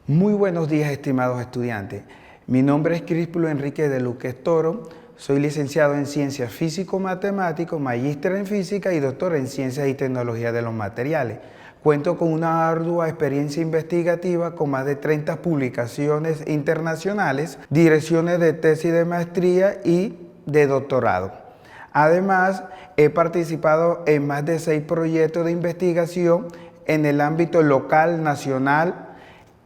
Muy buenos días, estimados estudiantes. Mi nombre es Críspulo Enrique de Luques Toro. Soy licenciado en Ciencias Físico-Matemático, magíster en Física y doctor en Ciencias y Tecnología de los Materiales. Cuento con una ardua experiencia investigativa con más de 30 publicaciones internacionales, direcciones de tesis de maestría y de doctorado. Además, he participado en más de 6 proyectos de investigación en el ámbito local, nacional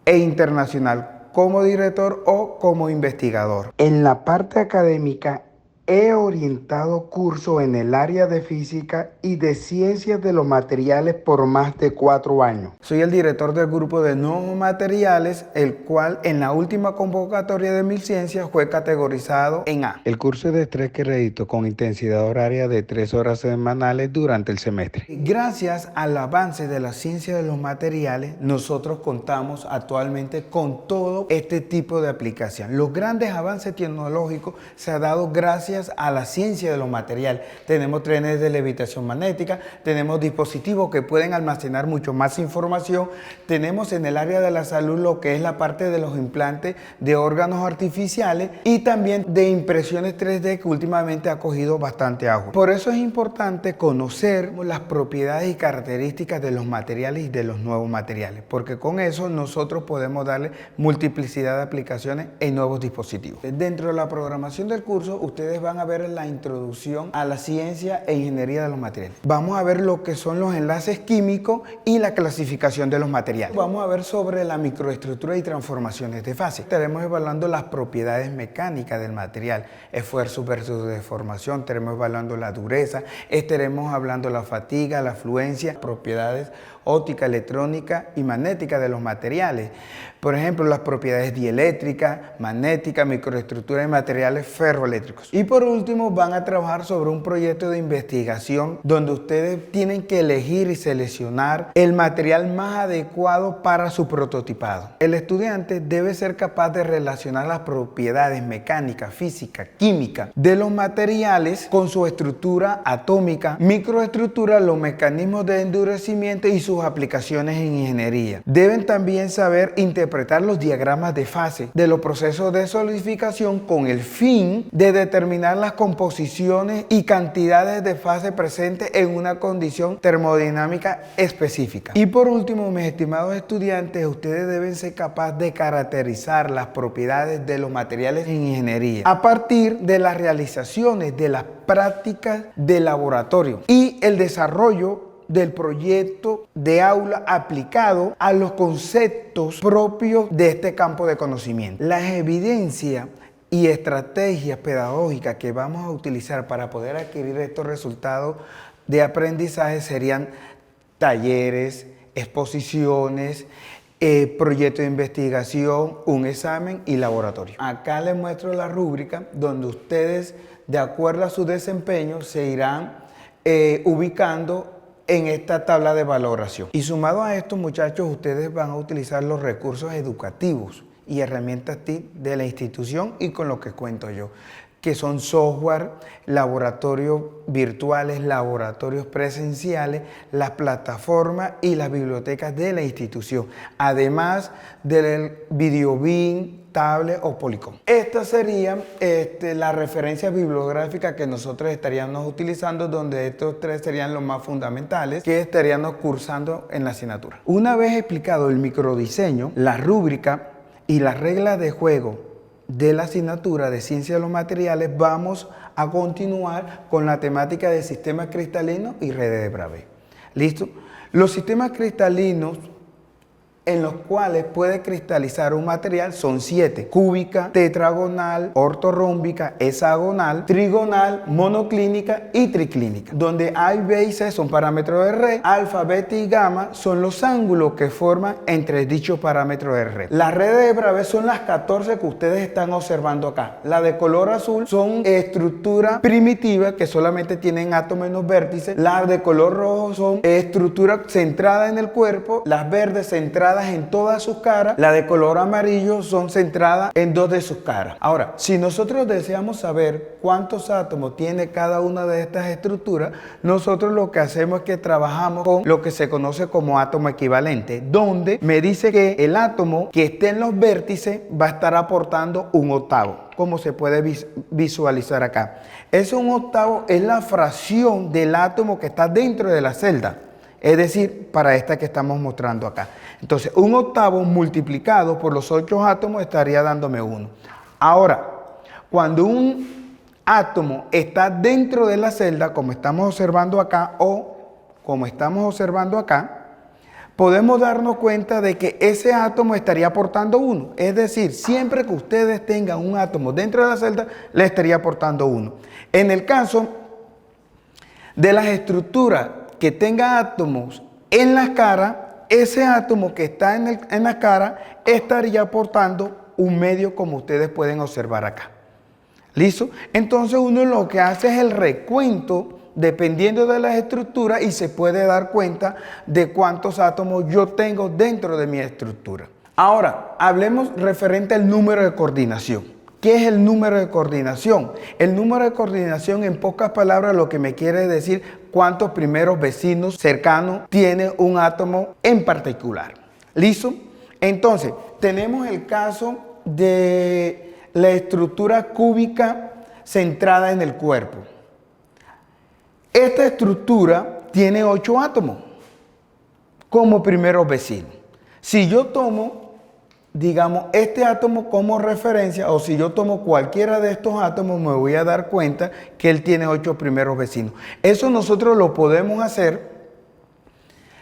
e internacional, como director o como investigador. En la parte académica he orientado cursos en el área de física y de ciencias de los materiales por más de 4 años. Soy el director del grupo de nuevos materiales, el cual en la última convocatoria de 1000 ciencias fue categorizado en A. El curso es de 3 créditos con intensidad horaria de 3 horas semanales durante el semestre. Gracias al avance de la ciencia de los materiales, nosotros contamos actualmente con todo este tipo de aplicación. Los grandes avances tecnológicos se han dado gracias a la ciencia de los materiales. Tenemos trenes de levitación magnética, tenemos dispositivos que pueden almacenar mucho más información, tenemos en el área de la salud lo que es la parte de los implantes de órganos artificiales y también de impresiones 3D que últimamente ha cogido bastante auge. Por eso es importante conocer las propiedades y características de los materiales y de los nuevos materiales, porque con eso nosotros podemos darle multiplicidad de aplicaciones en nuevos dispositivos. Dentro de la programación del curso, ustedes van a ver la introducción a la ciencia e ingeniería de los materiales. Vamos a ver lo que son los enlaces químicos y la clasificación de los materiales. Vamos a ver sobre la microestructura y transformaciones de fase. Estaremos evaluando las propiedades mecánicas del material, esfuerzo versus deformación, estaremos evaluando la dureza, estaremos hablando la fatiga, la fluencia, propiedades óptica, electrónica y magnética de los materiales. Por ejemplo, las propiedades dieléctricas, magnéticas, microestructura y materiales ferroeléctricos. Y por último, van a trabajar sobre un proyecto de investigación donde ustedes tienen que elegir y seleccionar el material más adecuado para su prototipado. El estudiante debe ser capaz de relacionar las propiedades mecánicas, físicas, químicas de los materiales con su estructura atómica, microestructura, los mecanismos de endurecimiento y sus aplicaciones en ingeniería. Deben también saber interpretar los diagramas de fase de los procesos de solidificación con el fin de determinar las composiciones y cantidades de fase presentes en una condición termodinámica específica. Y por último, mis estimados estudiantes, ustedes deben ser capaces de caracterizar las propiedades de los materiales en ingeniería a partir de las realizaciones de las prácticas de laboratorio y el desarrollo del proyecto de aula aplicado a los conceptos propios de este campo de conocimiento. Las evidencias y estrategias pedagógicas que vamos a utilizar para poder adquirir estos resultados de aprendizaje serían talleres, exposiciones, proyecto de investigación, un examen y laboratorio. Acá les muestro la rúbrica donde ustedes, de acuerdo a su desempeño, se irán ubicando en esta tabla de valoración. Y sumado a esto, muchachos, ustedes van a utilizar los recursos educativos y herramientas TIC de la institución y con lo que cuento yo, que son software, laboratorios virtuales, laboratorios presenciales, las plataformas y las bibliotecas de la institución, además del VideoBeam, tablet o Polycom. Estas serían las referencias bibliográficas que nosotros estaríamos utilizando, donde estos 3 serían los más fundamentales que estaríamos cursando en la asignatura. Una vez explicado el microdiseño, la rúbrica y las reglas de juego de la asignatura de Ciencia de los Materiales, vamos a continuar con la temática de sistemas cristalinos y redes de Bravais. ¿Listo? Los sistemas cristalinos en los cuales puede cristalizar un material son 7: cúbica, tetragonal, ortorrómbica, hexagonal, trigonal, monoclínica y triclínica, donde A, B y C son parámetros de red, alfa, beta y gamma son los ángulos que forman entre dichos parámetros de red. Las redes de Bravais son las 14 que ustedes están observando acá. La de color azul son estructuras primitivas que solamente tienen átomos menos vértices. Las de color rojo son estructuras centradas en el cuerpo, las verdes centradas centradas en todas sus caras, la de color amarillo son centradas en 2 de sus caras. Ahora, si nosotros deseamos saber cuántos átomos tiene cada una de estas estructuras, nosotros lo que hacemos es que trabajamos con lo que se conoce como átomo equivalente, donde me dice que el átomo que esté en los vértices va a estar aportando un octavo, como se puede visualizar acá. Ese un octavo es la fracción del átomo que está dentro de la celda, es decir, para esta que estamos mostrando acá. Entonces, un octavo multiplicado por los 8 átomos estaría dándome 1. Ahora, cuando un átomo está dentro de la celda, como estamos observando acá, podemos darnos cuenta de que ese átomo estaría aportando 1. Es decir, siempre que ustedes tengan un átomo dentro de la celda, le estaría aportando 1. En el caso de las estructuras que tengan átomos en las caras, ese átomo que está en la cara estaría aportando un medio, como ustedes pueden observar acá. ¿Listo? Entonces uno lo que hace es el recuento dependiendo de las estructuras y se puede dar cuenta de cuántos átomos yo tengo dentro de mi estructura. Ahora, hablemos referente al número de coordinación. ¿Qué es el número de coordinación? El número de coordinación, en pocas palabras, lo que me quiere decir cuántos primeros vecinos cercanos tiene un átomo en particular. ¿Listo? Entonces, tenemos el caso de la estructura cúbica centrada en el cuerpo. Esta estructura tiene 8 átomos como primeros vecinos. Si yo tomo, digamos, este átomo como referencia, o si yo tomo cualquiera de estos átomos, me voy a dar cuenta que él tiene 8 primeros vecinos. Eso nosotros lo podemos hacer,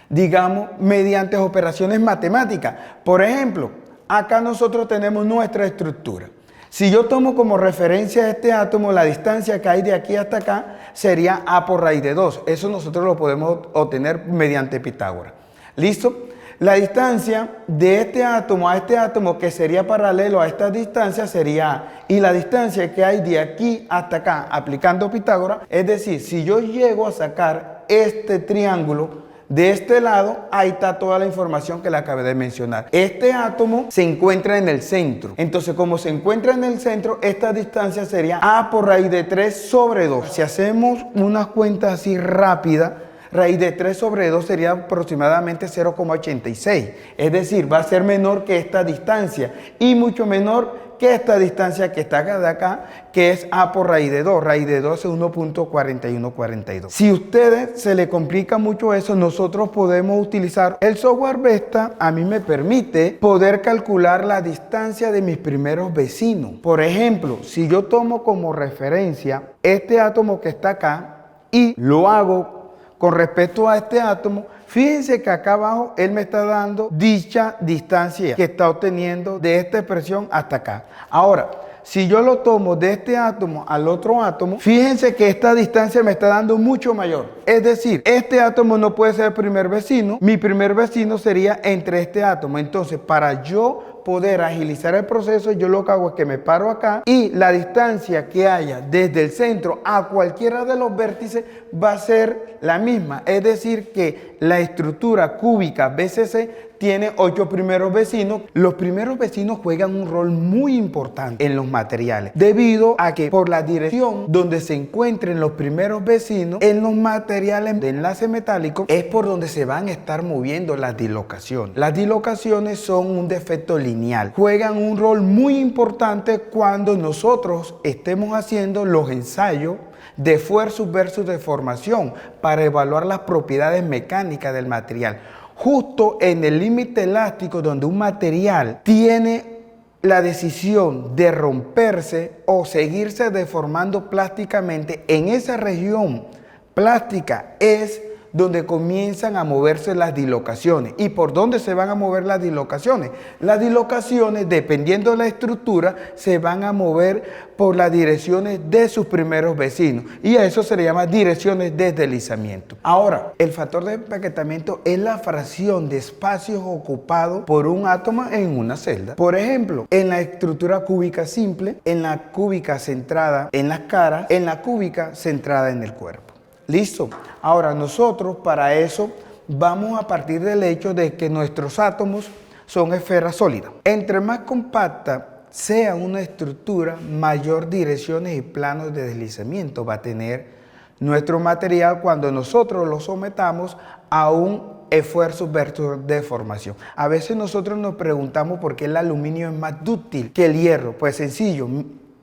digamos, mediante operaciones matemáticas. Por ejemplo, acá nosotros tenemos nuestra estructura. Si yo tomo como referencia este átomo, la distancia que hay de aquí hasta acá sería A por raíz de 2. Eso nosotros lo podemos obtener mediante Pitágoras. ¿Listo? La distancia de este átomo a este átomo, que sería paralelo a esta distancia, sería A. Y la distancia que hay de aquí hasta acá, aplicando Pitágoras, es decir, si yo llego a sacar este triángulo de este lado, ahí está toda la información que le acabé de mencionar. Este átomo se encuentra en el centro. Entonces, como se encuentra en el centro, esta distancia sería A por raíz de 3 sobre 2. Si hacemos unas cuentas así rápidas, raíz de 3 sobre 2 sería aproximadamente 0,86. Es decir, va a ser menor que esta distancia y mucho menor que esta distancia que está acá de acá, que es A por raíz de 2. Raíz de 2 es 1.4142. Si a ustedes se les complica mucho eso, nosotros podemos utilizar el software Vesta. A mí me permite poder calcular la distancia de mis primeros vecinos. Por ejemplo, si yo tomo como referencia este átomo que está acá y lo hago con respecto a este átomo, fíjense que acá abajo él me está dando dicha distancia que está obteniendo de esta expresión hasta acá. Ahora, si yo lo tomo de este átomo al otro átomo, fíjense que esta distancia me está dando mucho mayor. Es decir, este átomo no puede ser el primer vecino, mi primer vecino sería entre este átomo. Entonces, para yo poder agilizar el proceso, yo lo que hago es que me paro acá y la distancia que haya desde el centro a cualquiera de los vértices va a ser la misma. Es decir, que la estructura cúbica BCC tiene 8 primeros vecinos. Los primeros vecinos juegan un rol muy importante en los materiales, debido a que por la dirección donde se encuentren los primeros vecinos en los materiales de enlace metálico es por donde se van a estar moviendo las dislocaciones. Las dislocaciones son un defecto lineal. Juegan un rol muy importante cuando nosotros estemos haciendo los ensayos de esfuerzo versus deformación para evaluar las propiedades mecánicas del material. Justo en el límite elástico donde un material tiene la decisión de romperse o seguirse deformando plásticamente, en esa región plástica es donde comienzan a moverse las dislocaciones. ¿Y por dónde se van a mover las dislocaciones? Las dislocaciones, dependiendo de la estructura, se van a mover por las direcciones de sus primeros vecinos. Y a eso se le llama direcciones de deslizamiento. Ahora, el factor de empaquetamiento es la fracción de espacios ocupados por un átomo en una celda. Por ejemplo, en la estructura cúbica simple, en la cúbica centrada en las caras, en la cúbica centrada en el cuerpo. ¿Listo? Ahora nosotros para eso vamos a partir del hecho de que nuestros átomos son esferas sólidas. Entre más compacta sea una estructura, mayor direcciones y planos de deslizamiento va a tener nuestro material cuando nosotros lo sometamos a un esfuerzo versus deformación. A veces nosotros nos preguntamos por qué el aluminio es más dúctil que el hierro. Pues sencillo,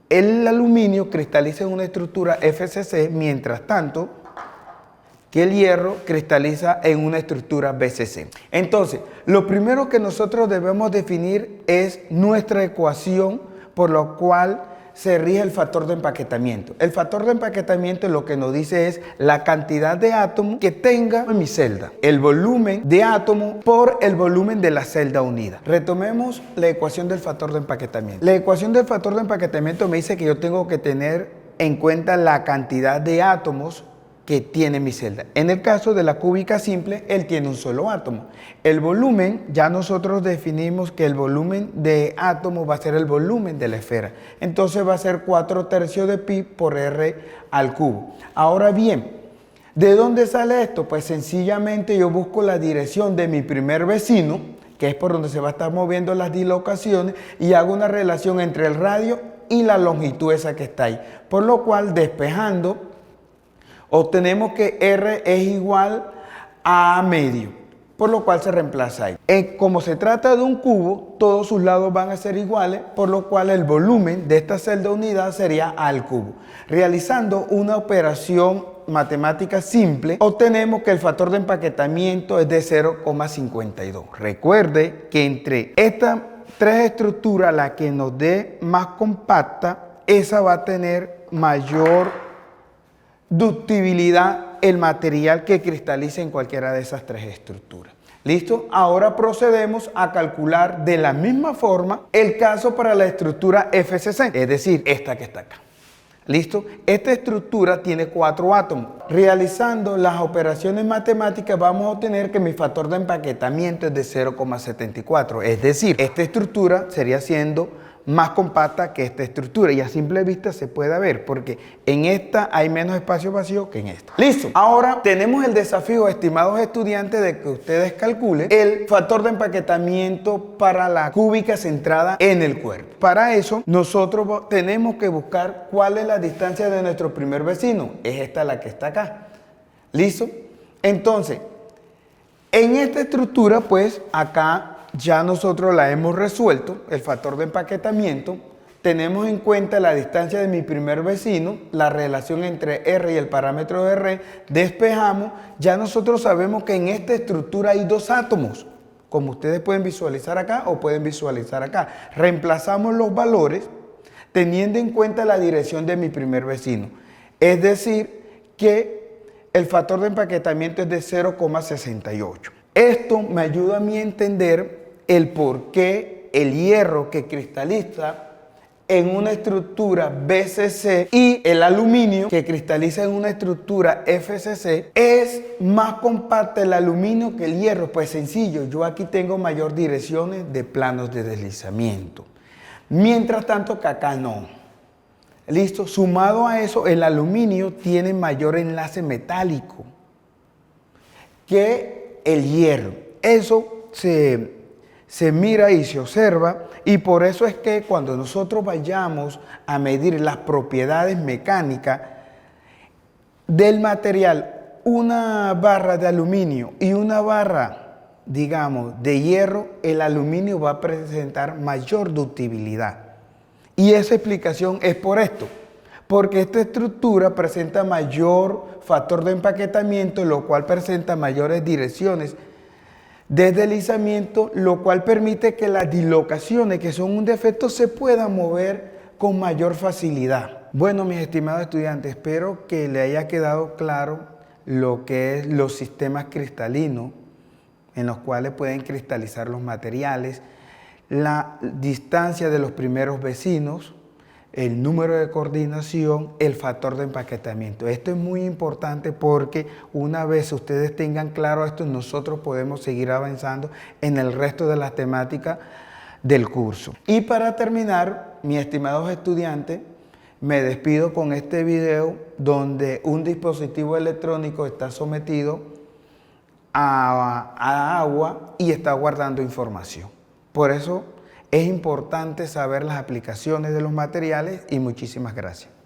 el aluminio cristaliza en una estructura FCC, mientras tanto que el hierro cristaliza en una estructura BCC. Entonces, lo primero que nosotros debemos definir es nuestra ecuación por la cual se rige el factor de empaquetamiento. El factor de empaquetamiento lo que nos dice es la cantidad de átomos que tenga mi celda, el volumen de átomos por el volumen de la celda unida. Retomemos la ecuación del factor de empaquetamiento. La ecuación del factor de empaquetamiento me dice que yo tengo que tener en cuenta la cantidad de átomos que tiene mi celda. En el caso de la cúbica simple, él tiene un solo átomo. El volumen, ya nosotros definimos que el volumen de átomos va a ser el volumen de la esfera. Entonces va a ser 4/3 de pi por r al cubo. Ahora bien, ¿de dónde sale esto? Pues sencillamente yo busco la dirección de mi primer vecino, que es por donde se va a estar moviendo las dislocaciones, y hago una relación entre el radio y la longitud esa que está ahí. Por lo cual, despejando, obtenemos que R es igual a medio, por lo cual se reemplaza ahí. Como se trata de un cubo, todos sus lados van a ser iguales, por lo cual el volumen de esta celda unidad sería A al cubo. Realizando una operación matemática simple, obtenemos que el factor de empaquetamiento es de 0,52. Recuerde que entre estas tres estructuras, la que nos dé más compacta, esa va a tener mayor ductibilidad el material que cristalice en cualquiera de esas tres estructuras. ¿Listo? Ahora procedemos a calcular de la misma forma el caso para la estructura FCC, es decir, esta que está acá. ¿Listo? Esta estructura tiene 4 átomos. Realizando las operaciones matemáticas vamos a obtener que mi factor de empaquetamiento es de 0,74. Es decir, esta estructura sería siendo más compacta que esta estructura, y a simple vista se puede ver porque en esta hay menos espacio vacío que en esta. Listo. Ahora tenemos el desafío, estimados estudiantes, de que ustedes calculen el factor de empaquetamiento para la cúbica centrada en el cuerpo. Para eso nosotros tenemos que buscar cuál es la distancia de nuestro primer vecino. Es esta la que está acá. ¿Listo? Entonces, en esta estructura, pues acá ya nosotros la hemos resuelto, el factor de empaquetamiento. Tenemos en cuenta la distancia de mi primer vecino, la relación entre R y el parámetro de R, despejamos. Ya nosotros sabemos que en esta estructura hay 2 átomos, como ustedes pueden visualizar acá o pueden visualizar acá. Reemplazamos los valores teniendo en cuenta la dirección de mi primer vecino. Es decir, que el factor de empaquetamiento es de 0,68. Esto me ayuda a mí a entender el por qué el hierro que cristaliza en una estructura BCC y el aluminio que cristaliza en una estructura FCC es más compacto el aluminio que el hierro. Pues sencillo, yo aquí tengo mayor direcciones de planos de deslizamiento. Mientras tanto que acá no. ¿Listo? Sumado a eso, el aluminio tiene mayor enlace metálico que el hierro. Eso se mira y se observa, y por eso es que cuando nosotros vayamos a medir las propiedades mecánicas del material, una barra de aluminio y una barra, digamos, de hierro, el aluminio va a presentar mayor ductibilidad. Y esa explicación es por esto, porque esta estructura presenta mayor factor de empaquetamiento, lo cual presenta mayores direcciones de deslizamiento, lo cual permite que las dislocaciones, que son un defecto, se puedan mover con mayor facilidad. Bueno, mis estimados estudiantes, espero que les haya quedado claro lo que es los sistemas cristalinos en los cuales pueden cristalizar los materiales, la distancia de los primeros vecinos, el número de coordinación, el factor de empaquetamiento. Esto es muy importante porque una vez ustedes tengan claro esto, nosotros podemos seguir avanzando en el resto de las temáticas del curso. Y para terminar, mis estimados estudiantes, me despido con este video donde un dispositivo electrónico está sometido a agua y está guardando información. Por eso es importante saber las aplicaciones de los materiales y muchísimas gracias.